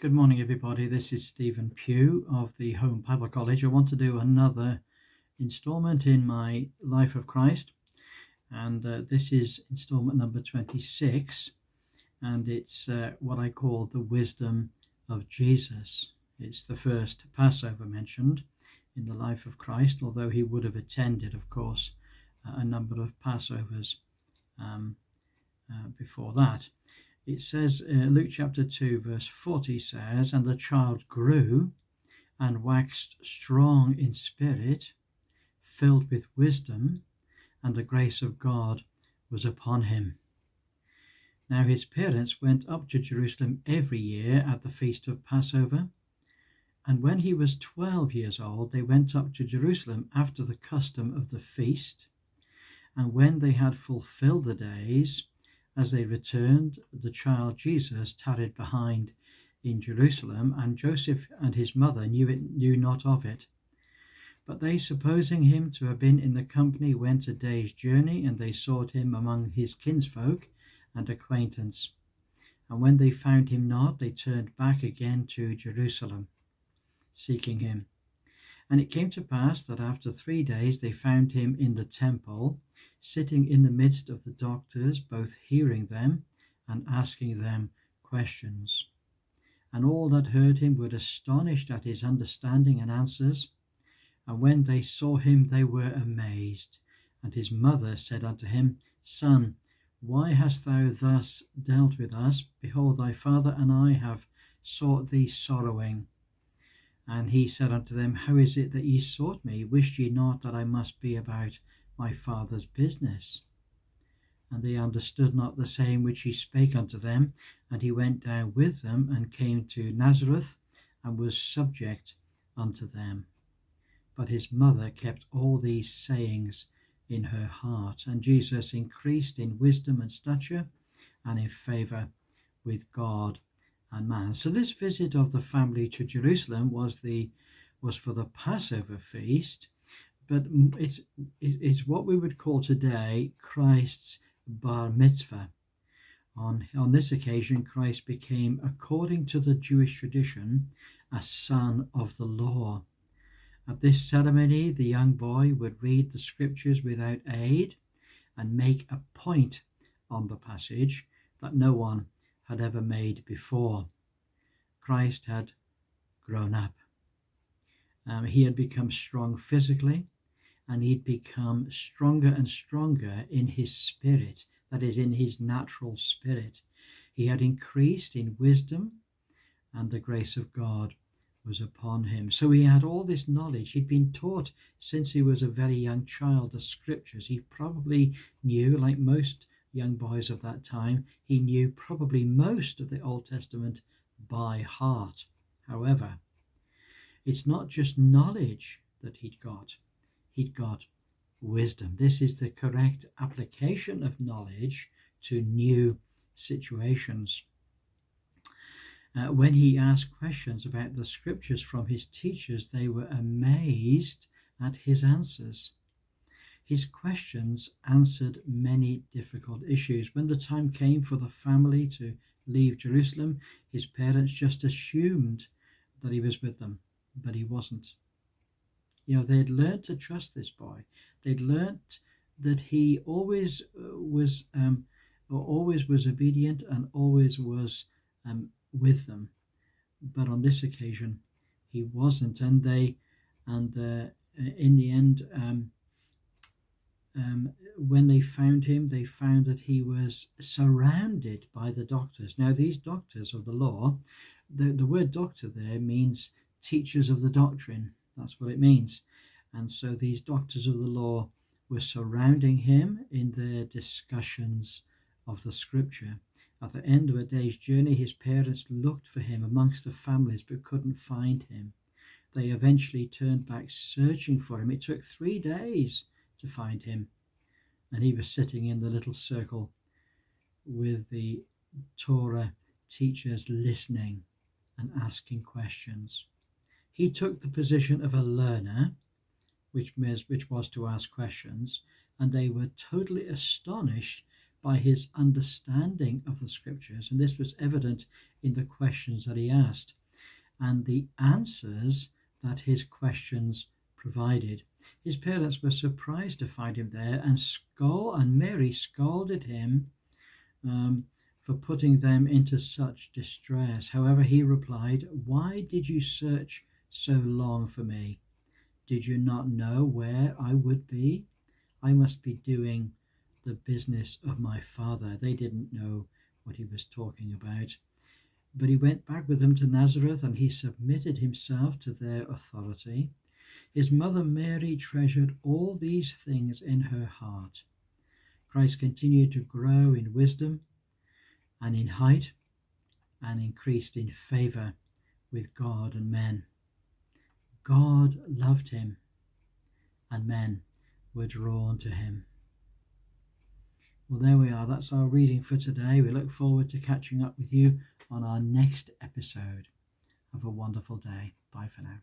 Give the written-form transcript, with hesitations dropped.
Good morning, everybody. This is Stephen Pugh of the Home Bible College. I want to do another installment in my Life of Christ, and this is installment number 26, and it's what I call the wisdom of Jesus. It's the first Passover mentioned in the life of Christ, although he would have attended, of course, a number of Passovers um, before that. It says, Luke chapter 2, verse 40 says, "And the child grew and waxed strong in spirit, filled with wisdom, and the grace of God was upon him." Now his parents went up to Jerusalem every year at the feast of Passover. And when he was 12 years old, they went up to Jerusalem after the custom of the feast. And when they had fulfilled the days, as they returned, the child Jesus tarried behind in Jerusalem, and Joseph and his mother knew not of it. But they, supposing him to have been in the company, went a day's journey, and they sought him among his kinsfolk and acquaintance. And when they found him not, they turned back again to Jerusalem, seeking him. And it came to pass that after 3 days they found him in the temple, sitting in the midst of the doctors, both hearing them and asking them questions. And all that heard him were astonished at his understanding and answers. And when they saw him, they were amazed. And his mother said unto him, "Son, why hast thou thus dealt with us? Behold, thy father and I have sought thee sorrowing." And he said unto them, "How is it that ye sought me? Wished ye not that I must be about my father's business?" And they understood not the saying which he spake unto them. And he went down with them, and came to Nazareth, and was subject unto them. But his mother kept all these sayings in her heart. And Jesus increased in wisdom and stature, and in favour with God and man. So this visit of the family to Jerusalem was for the Passover feast, but it's what we would call today Christ's bar mitzvah. On this occasion, Christ became, according to the Jewish tradition, a son of the law. At this ceremony, the young boy would read the scriptures without aid and make a point on the passage that no one had ever made before. Christ had grown up. He had become strong physically, and he'd become stronger and stronger in his spirit, that is, in his natural spirit. He had increased in wisdom, and the grace of God was upon him. So he had all this knowledge. He'd been taught since he was a very young child the scriptures. He probably knew, like most young boys of that time, he knew probably most of the Old Testament by heart. However, it's not just knowledge that he'd got wisdom. This is the correct application of knowledge to new situations. When he asked questions about the scriptures from his teachers, they were amazed at his answers. His questions answered many difficult issues. When the time came for the family to leave Jerusalem, his parents just assumed that he was with them, but he wasn't. They'd learned to trust this boy. They'd learned that he always was obedient and always was with them. But on this occasion, he wasn't. And in the end, when they found him, they found that he was surrounded by the doctors. Now, these doctors of the law, the word doctor there means teachers of the doctrine. That's what it means. And so these doctors of the law were surrounding him in their discussions of the scripture. At the end of a day's journey, his parents looked for him amongst the families but couldn't find him. They eventually turned back searching for him. It took 3 days to find him. And he was sitting in the little circle with the Torah teachers, listening and asking questions. He took the position of a learner, which was to ask questions, and they were totally astonished by his understanding of the scriptures, and this was evident in the questions that he asked and the answers that his questions provided. His parents were surprised to find him there, and Mary scolded him for putting them into such distress. However, he replied, "Why did you search so long for me? Did you not know where I would be? I must be doing the business of my Father." They didn't know what he was talking about. But he went back with them to Nazareth, and he submitted himself to their authority. His mother Mary treasured all these things in her heart. Christ continued to grow in wisdom and in height, and increased in favor with God and men. God loved him, and men were drawn to him. Well, there we are. That's our reading for today. We look forward to catching up with you on our next episode. Have a wonderful day. Bye for now.